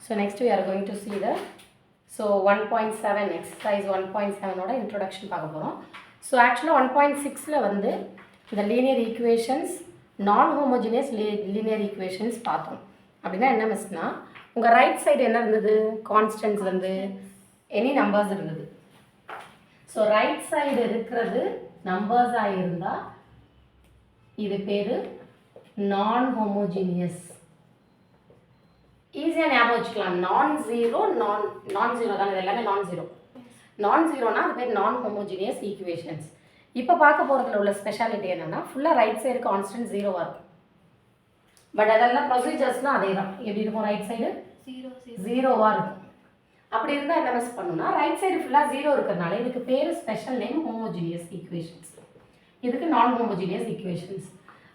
So next we are going to see the 1.7 exercise 1.7 ஓட introduction பார்க்க போகிறோம். So actually 1.6ல வந்து இந்த linear equations non-homogeneous linear equations பார்த்தோம். அப்படின்னா என்ன மிஸ்னா உங்கள் ரைட் சைடு என்ன இருந்தது, கான்ஸ்டன்ட்ஸ் வந்து எனி நம்பர்ஸ் இருந்தது. ஸோ ரைட் சைடு இருக்கிறது நம்பர்ஸாக இருந்தால் இது பேர் நான் ஹோமோஜீனியஸ். ஈஸியாக ஞாபகம் வச்சுக்கலாம். நான் ஜீரோ தான், இது எல்லாமே நான் ஜீரோனா அது பேர் நான் ஹோமோஜீனியஸ் ஈக்குவேஷன்ஸ். இப்போ பார்க்க போகிறதுல உள்ள ஸ்பெஷாலிட்டி என்னென்னா ஃபுல்லாக ரைட் சைடு கான்ஸ்டன்ட் ஜீரோவாக இருக்கும். பட் அதெல்லாம் ப்ரொசீஜர்ஸ்லாம் அதே தான். எப்படி இருக்கும், ரைட் சைடு ஜீரோவாக இருக்கும். அப்படி இருந்தால் என்ன மிஸ் பண்ணணும்னா ரைட் சைடு ஃபுல்லாக ஜீரோ இருக்கிறதுனால இதுக்கு பேர் ஸ்பெஷல் நேம் ஹோமோஜீனியஸ் ஈக்குவேஷன்ஸ். இதுக்கு நான் ஹோமோஜீனியஸ் ஈக்குவேஷன்ஸ்.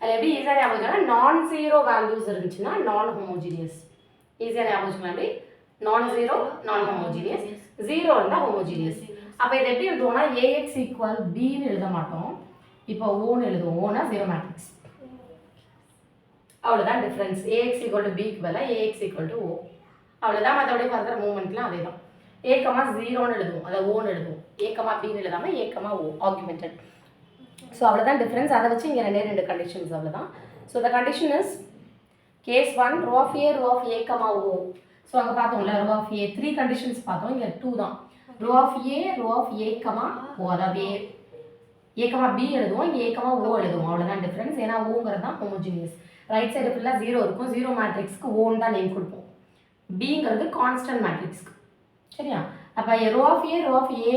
அதில் எப்படி ஈஸியாக ஞாபகம் வச்சுக்கலாம், நான் ஜீரோ வேல்யூஸ் இருந்துச்சுன்னா நான் ஹோமோஜீனியஸ். ஈஸியாக ஞாபகம் வச்சுக்கலாம். எப்படி நான் ஜீரோ நான் ஹோமோஜீனியஸ், ஜீரோ இருந்தால் ஹோமோஜீனியஸ். அப்போ இதை எப்படி எழுதுவோம்னா ஏஎக்ஸ் ஈக்குவல் பின்னு எழுத மாட்டோம். இப்போ ஓன்னு எழுதுவோம். ஓனா ஜீரோ மேட்ரிக்ஸ். அவ்வளோதான் டிஃப்ரென்ஸ். ஏஎக்ஸ் ஈக்குவல் டு பிக்கு பதிலாக ஏஎக்ஸ் ஈக்குவல் டு ஓ. அவ்வளோதான். மற்றபடி ஃபர்தர் மூவ்மெண்ட்லாம் அதே தான். ஏக்கமா ஜீரோன்னு எழுதுவோம், அதை ஓன்னு எழுதுவோம். ஏக்கமா பின்னு எழுதாமல் ஏக்கமா ஓ ஆர்குமெண்டட். ஸோ அவ்வளோதான் டிஃப்ரென்ஸ். அதை வச்சு இங்கே ரெண்டு கண்டிஷன்ஸ் அவ்வளோதான். So the condition is case 1 row of A row of A comma O. So அங்கே பார்த்தோம்ல ரோ ஆஃப் ஏ 3 கண்டிஷன்ஸ் பார்த்தோம், இங்கே 2 தான். Row of A row of A comma O, அதாவது ஏ கமா பி எழுதுவோம், இங்கே ஏ கமா ஓ எழுதுவோம். அவ்வளோதான் டிஃப்ரென்ஸ். ஏன்னா ஓங்கிறது தான் ஹோமோஜீனியஸ். ரைட் சைடு ஃபுல்லாக ஜீரோ இருக்கும். ஜீரோ மேட்ரிக்ஸ்க்கு ஓன்னு தான் நேம் கொடுப்போம். பிங்கிறது கான்ஸ்டன்ட் மேட்ரிக்ஸ்க்கு. சரியா? அப்போ row of A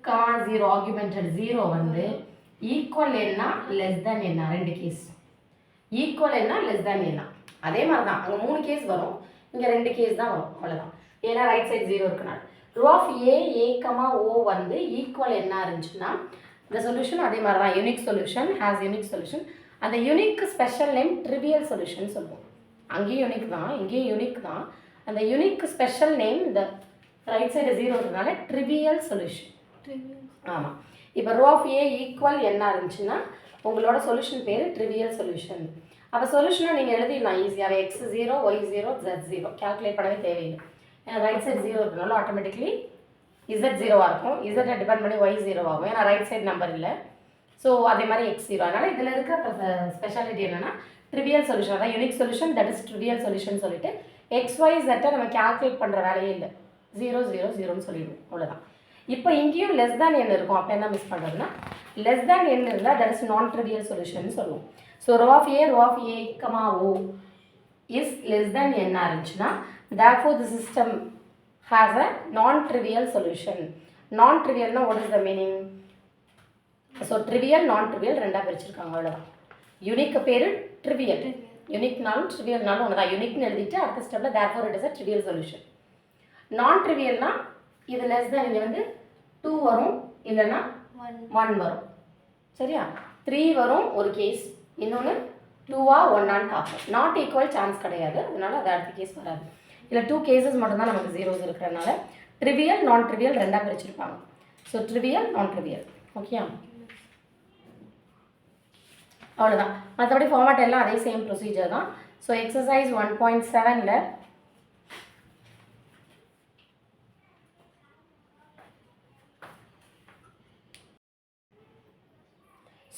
comma zero augmented zero வந்து ஈக்குவல் என்ன லெஸ் தேன் என்ன, ரெண்டு கேஸ். ஈக்குவல் என்ன லெஸ் தேன் என்ன, அதே மாதிரி தான். அங்கே 3 கேஸ் வரும், இங்கே 2 கேஸ் தான் வரும். அவ்வளோதான். ஏன்னா ரைட் சைடு ஜீரோ இருக்கனால. Rho of A comma O வந்து ஈக்குவல் என்ன இருந்துச்சுன்னா இந்த சொல்யூஷன் அதே மாதிரி தான். Unique solution has unique solution. அந்த unique special name trivial solution சொல்லுவோம். அங்கேயும் யூனிக் தான், இங்கேயும் யூனிக் தான். அந்த யூனிக் ஸ்பெஷல் நேம் இந்த ரைட் சைடு ஜீரோ இருக்கிறதுனால ட்ரிவியல் சொல்யூஷன். ஆமாம். இப்போ ரோ ஆஃப் ஏ ஈக்குவல் என்ன இருந்துச்சுன்னா உங்களோட சொல்யூஷன் பேர் ட்ரிவியல் சொல்யூஷன். அப்போ சொல்யூஷனை நீங்கள் எழுதிடலாம் ஈஸியாகவே. X zero Y zero Z zero calculate பண்ணவே தேவையில்லை. ஏன்னா ரைட் சைடு ஜீரோ இருக்கிறனால ஆட்டோமேட்டிக்லி இசட் ஜீரோவாக இருக்கும். இசட்டை டிபெண்ட் பண்ணி ஒய் ஜீரோவாகும், ஏன்னா ரைட் சைடு நம்பர் இல்லை. ஸோ அதே மாதிரி எக்ஸ் ஜீரோ. அதனால் இதில் இருக்கிற ஸ்பெஷாலிட்டி என்னென்னா ட்ரிவியல் சொல்யூஷன். அதான் unique solution, that is trivial solution சொல்லிட்டு எக்ஸ் ஒய் ஜெட்டை நம்ம கேல்குலேட் பண்ணுற வேலையே இல்லை. 0 0 0ன்னு சொல்லிடுவோம். அவ்வளோதான். இப்போ இங்கேயும் லெஸ் தேன் என் இருக்கும். அப்போ என்ன மிஸ் பண்ணுறதுன்னா லெஸ் தேன் என் இருந்தால் that is non trivial solution சொல்லுவோம். So row of A comma O is less than என்ன இருந்துச்சுன்னா therefore the system has a non-trivial solution. Non-trivialனா what is the meaning? So trivial non trivial ரெண்டாக பிரிச்சிருக்காங்க. அவ்வளோதான். Unique பேர் trivial, யூனிக்னாலும் ட்ரிவியல்னாலும் ஒன்று தான். யூனிக்னு எழுதிட்டு அடுத்த ஸ்டெப்பில் therefore it is a trivial solution. நான் ட்ரிவியல்னா இது லெஸ் தான். இங்கே வந்து 2 வரும், இல்லைன்னா 1 வரும். சரியா? 3 வரும் ஒரு கேஸ், இன்னொன்று 2ஆ 1ஆன்னு பார்ப்போம். நாட் ஈக்குவல் சான்ஸ் கிடையாது, அதனால் அது அடுத்த கேஸ் வராது. இல்லை 2 கேசஸ் மட்டும்தான் நமக்கு ஜீரோஸ் இருக்கிறதுனால ட்ரிவியல் நான் ட்ரிவியல் ரெண்டாக பிரிச்சிருப்பாங்க. So trivial non trivial. Okay, அவ்வளோதான். மற்றபடி ஃபார்மேட் எல்லாம் அதே சேம் ப்ரொசீஜர் தான். ஸோ எக்ஸசைஸ் 1.7ல்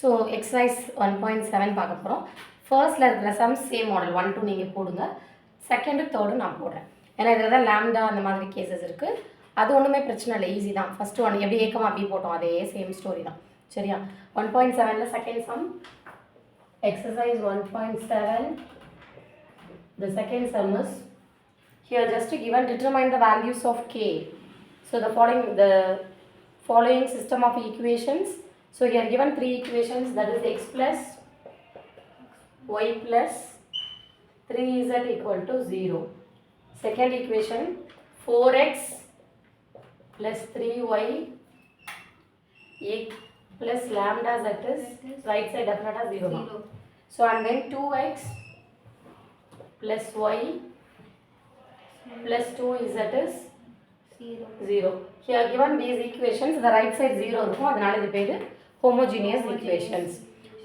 ஸோ எக்ஸசைஸ் 1.7 பார்க்க போகிறோம். ஃபர்ஸ்ட்டில் இருக்கிற சம்ஸ் சேம் மாடல் 1 2 நீங்கள் போடுங்க. செகண்டு தேர்டு நான் போடுறேன். ஏன்னா இதில் தான் லேம்டா அந்த மாதிரி கேசஸ் இருக்குது. அது ஒன்றுமே பிரச்சனை இல்லை, ஈஸி தான். ஃபஸ்ட்டு 1 எப்படி ஏக்கமாக பி போட்டோம் அதே சேம் ஸ்டோரி தான். சரியா? 1.7ல் second sum exercise 1.7. The second sum is here just given determine the values of k. So the following system of equations. So here given 3 equations, that is x plus y plus 3z equal to 0. Second equation 4x plus 3y plus lambda z is right side definitely 0. So and then 2x plus y plus 2z is 0. Here given these equations, the right side 0 இருக்கும். அதனால இது பேரு homogeneous equations.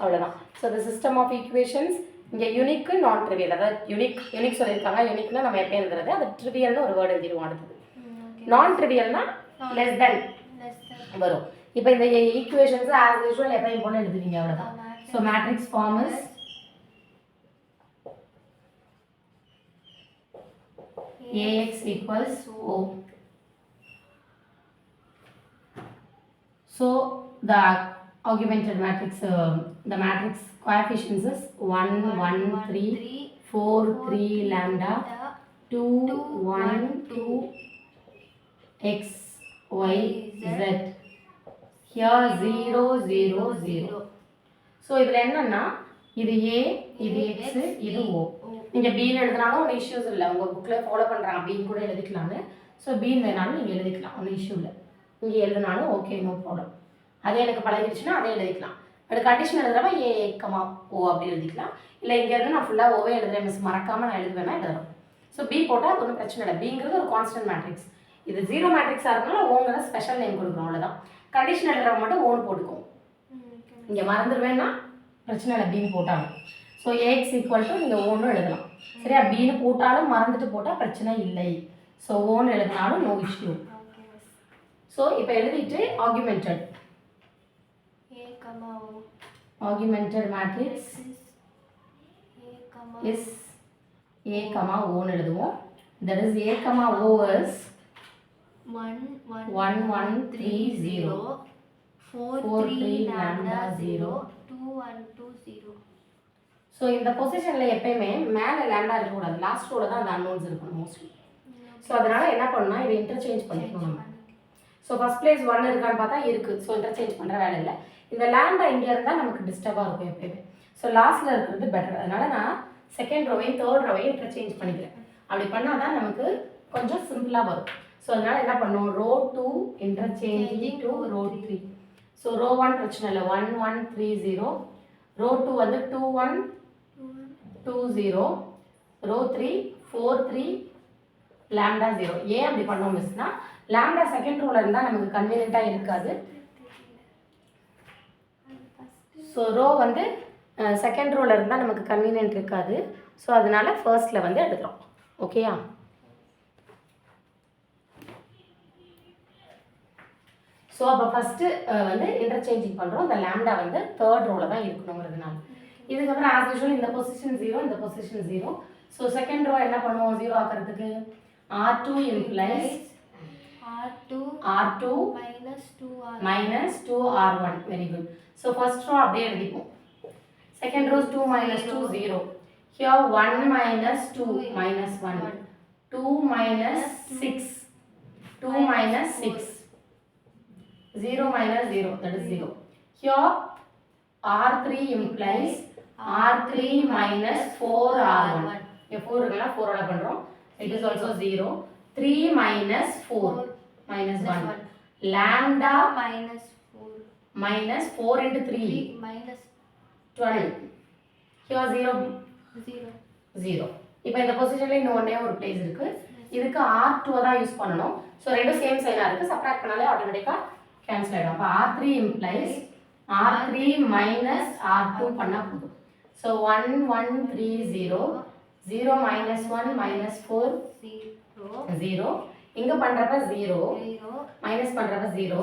அவ்வளவுதான். So the system of equations இங்கே unique நான் trivial, அதாவது unique சொல்லியிருக்காங்க. யூனிக்னா நம்ம எப்போ எழுதுறது, அது ட்ரிவியல்னு ஒரு வேர்டு எழுதிடுவோம். அடுத்தது நான் ட்ரிவியல்னா லெஸ் தென் வரும். இப்போ இந்த ஈக்குவேஷன்ஸ் ஆஸ் யூஷுவல் எப்பயும் போல எழுதுவீங்க, அவ்வளோதான். So matrix form is AX equals O. So the augmented matrix, the matrix coefficients is 1, 1, 3, 4, 3 lambda, 2, 1, 2, x, y, z. Here 0, 0, 0. So இதில் என்னன்னா இது A, இது X, இது O. நீங்கள் பீன் எழுதினாலும் ஒன்றும் இஷ்யூஸ் இல்லை, உங்கள் புக்கில் ஃபாலோ பண்ணுறாங்க பீன் கூட எழுதிக்கலான்னு. ஸோ பீன் வேணாலும் நீங்கள் எழுதிக்கலாம், ஒன்றும் இஷ்யூ இல்லை. இங்கே எழுதினாலும் ஓகே, நோ ப்ராப்ளம். அதே எனக்கு பழகிடுச்சுன்னா அதே எழுதிக்கலாம். அது கண்டிஷன் எழுதுறப்ப A, O அப்படி எழுதிக்கலாம். இல்லை இங்கேருந்து நான் ஃபுல்லாக ஓவே எழுதுறேன் மிஸ், மறக்காமல் நான் எழுதுவேன்னா எழுதுறேன். ஸோ பி போட்டால் அது ஒன்றும் பிரச்சனை இல்லை. பிங்கிறது ஒரு கான்ஸ்டன்ட் மேட்ரிக்ஸ். இது 0 மேட்ரிக்ஸாக இருக்கனால ஓங்கிற ஸ்பெஷல் நேம் கொடுக்குறோம், அவ்வளோதான். கண்டிஷன் எழுதுறவங்க மட்டும் ஓன் போட்டுக்கும். இங்கே மறந்துடுவேன்னா பிரச்சனை இல்லை, பீன் போட்டாலும். ஸோ AX ஈக்குவல் டு நீங்கள் ஓன்னு எழுதலாம். சரியா, பீனு போட்டாலும் மறந்துட்டு போட்டால் பிரச்சனை இல்லை. ஸோ ஓன்னு எழுதினாலும் நோ இஷ்யூ. ஸோ இப்போ எழுதிட்டு ஆர்குமெண்டட் மேட்ரிக்ஸ் இஸ் A, Oன்னு எழுதுவோம். That is A, O is 1, 1, 1, 3, 0, 4, 3 lambda 0, 2, 1, 2, 0. So இந்த பொசிஷனில் எப்பயுமே மேலே லேண்டா இருக்கக்கூடாது, லாஸ்ட் ரோவில் தான் அந்த அன்னோன்ஸ் இருக்கணும் மோஸ்ட்லி. ஸோ அதனால் என்ன பண்ணணும்னா இதை இன்டர்சேஞ்ச் பண்ணிக்கணும் நம்ம. ஸோ ஃபஸ்ட் பிளேஸ் 1 இருக்கான்னு பார்த்தா இருக்குது. ஸோ இன்டர்சேஞ்ச் பண்ணுற வேலை இல்லை. இந்த லேண்டா இங்கே இருந்தால் நமக்கு டிஸ்டர்பாக இருக்கும் எப்பயுமே. ஸோ லாஸ்ட்டில் இருக்கிறது பெட்டர். அதனால் நான் செகண்ட் ரோவையும் தேர்ட் ரோவையும் இன்டர்சேஞ்ச் பண்ணிக்கிறேன். அப்படி பண்ணால் தான் நமக்கு கொஞ்சம் சிம்பிளாக வரும். ஸோ அதனால் என்ன பண்ணுவோம், row 2 interchanging to row 3. So row 1 பிரச்சனை இல்லை, 1, 1, 3, 0. ரோ 2 வந்து 2, 1, 2, 0. Row 3, 4, 3, lambda 0. ஏன் அப்படி பண்ணோம் மிஸ்னா, லேம்டா செகண்ட் ரோவில் இருந்தால் நமக்கு கன்வீனியண்ட்டாக இருக்காது. ஸோ ரோ வந்து செகண்ட் ரோவில் இருந்தால் நமக்கு கன்வீனியன்ட் இருக்காது. ஸோ அதனால ஃபர்ஸ்ட்டில் வந்து எடுக்கிறோம். ஓகேயா? ஸோ அப்போ ஃபஸ்ட்டு வந்து இன்டர்சேஞ்சிங் பண்ணுறோம். இந்த லேம்டா வந்து தேர்ட் ரோவில் தான் இருக்கணுங்கிறதுனால. இதுக்கப்புறம் ஆஸ் யூஷுவல் இந்த பொசிஷன் 0, இந்த பொசிஷன் 0. ஸோ செகண்ட் ரோ என்ன பண்ணுவோம் 0 ஆக்கிறதுக்கு, R2 implies R2 minus 2R1. Very good. So first row அப்படியே எழுதிப்போம். Second row 2 minus 2 0. Here 1 minus 2 minus 1. 2 minus 6. 2 minus 6. 0 minus 0, that is 0. Here R3 implies R3 minus 4R1. Here 4 இருக்குன்னா 4 ஓட பண்ணுறோம். It is also 0. 3 minus 4 minus 1. Lambda minus 4 into 3 minus 12. Here 0. 0. இப்போ இந்த பொசிஷனில் இன்னும் ஒன்றே ஒரு பிளேஸ் இருக்குது. இதுக்கு R2 தான் யூஸ் பண்ணணும். ஸோ ரெண்டும் சேம் சைனாக இருக்குது. சப்ராக்ட் பண்ணாலே ஆட்டோமேட்டிக்காக கேன்சல் ஆகிடும். அப்போ R3 implies R3 minus R2 பண்ணால் போதும். ஸோ 1, 1, 3, 0. 0 minus 1 minus 4 0. இங்கே பண்ணுறப்ப 0, மைனஸ் பண்ணுறப்ப 0.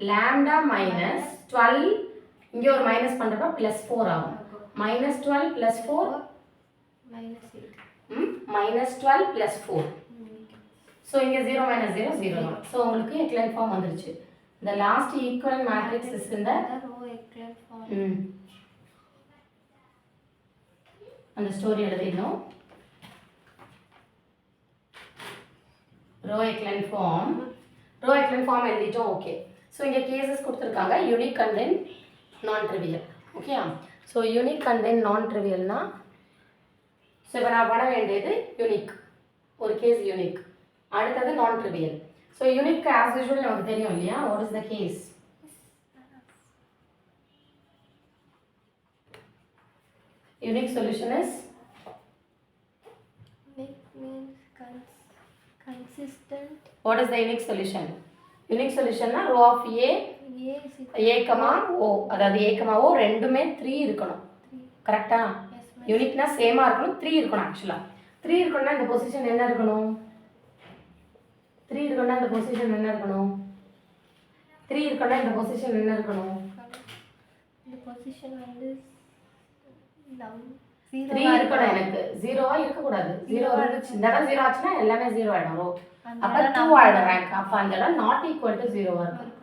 லேம்டா மைனஸ் 12, இங்கே ஒரு மைனஸ் பண்ணுறப்ப ப்ளஸ் 4 ஆகும். minus 12 plus 4 minus 12 plus 4. So இங்கே 0 minus 0 0 தான். ஸோ உங்களுக்கு எக்லைன் ஃபார்ம் வந்துருச்சு. The last equivalent matrix is in the row echelon form. அந்த ஸ்டோரி எழுதிடணும். ரோ எக்லைன் ஃபார்ம் எழுதிட்டோம். ஓகே. ஸோ இங்கே கேசஸ் கொடுத்துருக்காங்க, unique and then non trivial. Okay. So unique and then non ட்ரிவியல்னா, so இப்போ நான் பண்ண வேண்டியது யூனிக், ஒரு கேஸ் யூனிக், அடுத்தது non trivial. So unique as usual நமக்கு தெரியும் இல்லையா, what is the case? Unique solution is? Unique means consistent. What is the unique solution? Unique solution na row of A, comma O. அதாவது A, O ரெண்டுமே 3 இருக்கணும். கரெக்டா? Yes ma'am. யூனிக்னா சேமாக இருக்கணும், 3 இருக்கணும் ஆக்சுவலாக. 3 இருக்கணும்னா இந்த பொசிஷன் என்ன இருக்கணும்? 3 இருக்கணும்னா இந்த பொசிஷன் என்ன இருக்கணும்? 3 இருக்கணும்னா இந்த பொசிஷன் என்ன இருக்கணும்? இந்த பொசிஷன் வந்து 3 இருக்கணும் எனக்கு. 0வா இருக்கக்கூடாது. 0 இருந்துச்சு இந்த இடம் 0 ஆச்சுன்னா எல்லாமே 0 ஆகிடும் ரோ. அப்போ 2 ஆகிடும் ரேங்க். அப்போ அந்த இடம் நாட் ஈக்குவல் டு 0 இருக்கும்.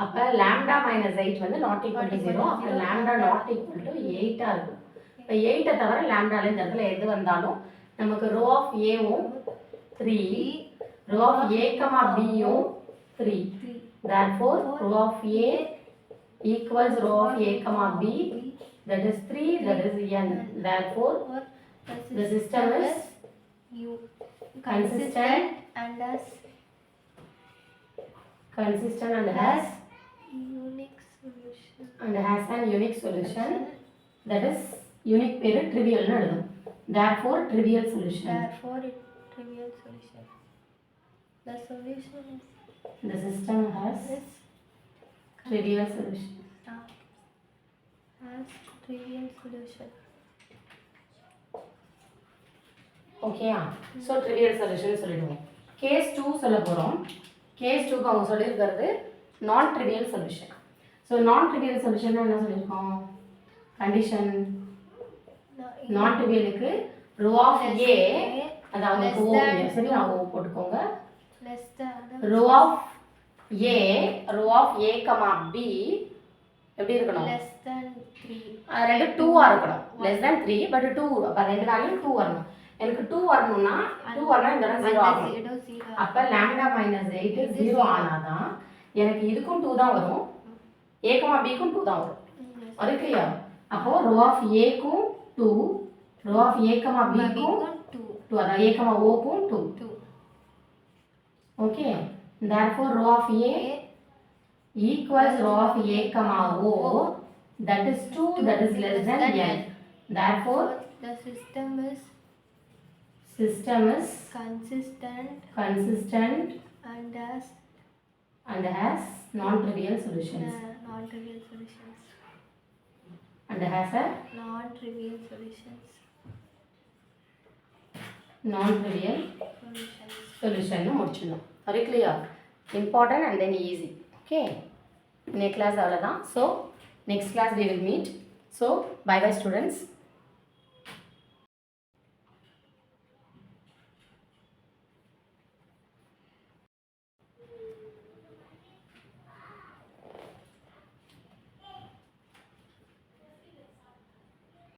அப்போ லாம்டா மைனஸ் 8 வந்து நாட் ஈக்குவல் டு 0. அப்போ லாம்டா நாட் ஈக்குவல் டு 8ஆக இருக்கும். இப்போ 8ஐ தவிர லாம்டால இந்த இடத்துல எது வந்தாலும் நமக்கு ரோ ஆஃப் ஏவும் 3, ரோ ஆஃப் ஏ கமா பியும் 3. Therefore row of A equals row of A comma B, that is 3, that is n. Therefore the system is consistent and has unique solution. And has an unique solution. That is unique பேரு trivial னு எழுதும். Therefore trivial solution. Therefore it trivial solution. The solution is The system has trivial solution. Has trivial solution. ஓகேயா? So trivial solution சொல்லிடுவோம். Case 2 சொல்ல போகிறோம். Case 2க்கு அவங்க சொல்லியிருக்கிறது நான் ட்ரிவியல் சொல்யூஷன். ஸோ நான் ட்ரிவியல் சொல்யூஷன் என்ன சொல்லியிருக்கோம்? கண்டிஷன் நான் ட்ரிவியலுக்கு ரோ ஆஃப் ஏ, அதாவது ஓ, சரி நான் ஓ போட்டுக்கோங்க. Row of A, row of A comma B எப்படி இருக்கணும்? less than 3. ரெண்டு 2ஆக இருக்கணும். less than 3 but 2. அப்போ ரெண்டு வேல்யூ 2 வரணும். எனக்கு 2 வரணும்னா 2 வரணும் இந்த இடம் 0 ஆகணும். அப்போ லாம்டா மைனஸ் 8 0 ஆனாதான் எனக்கு இதுக்கும் 2 தான் வரும், ஏ கமா பிக்கும் 2 தான் வரும். அது கிளியர்? அப்போ ரோ ஆஃப் ஏக்கும் 2, ரோ ஆஃப் ஏ கமா பிக்கும் 2, அதாவது ஏ கமா ஓக்கும் 2. Okay. therefore row of A equals rho of a comma o, that is 2, that is less than n. Therefore the system is consistent and has non-trivial solutions. Non-trivial solutions. And has a non-trivial solutions. Non-trivial solution nu mudichidum. Very clear? Important and then easy. Okay. Next class avladhaan. So next class we will meet. So bye bye students.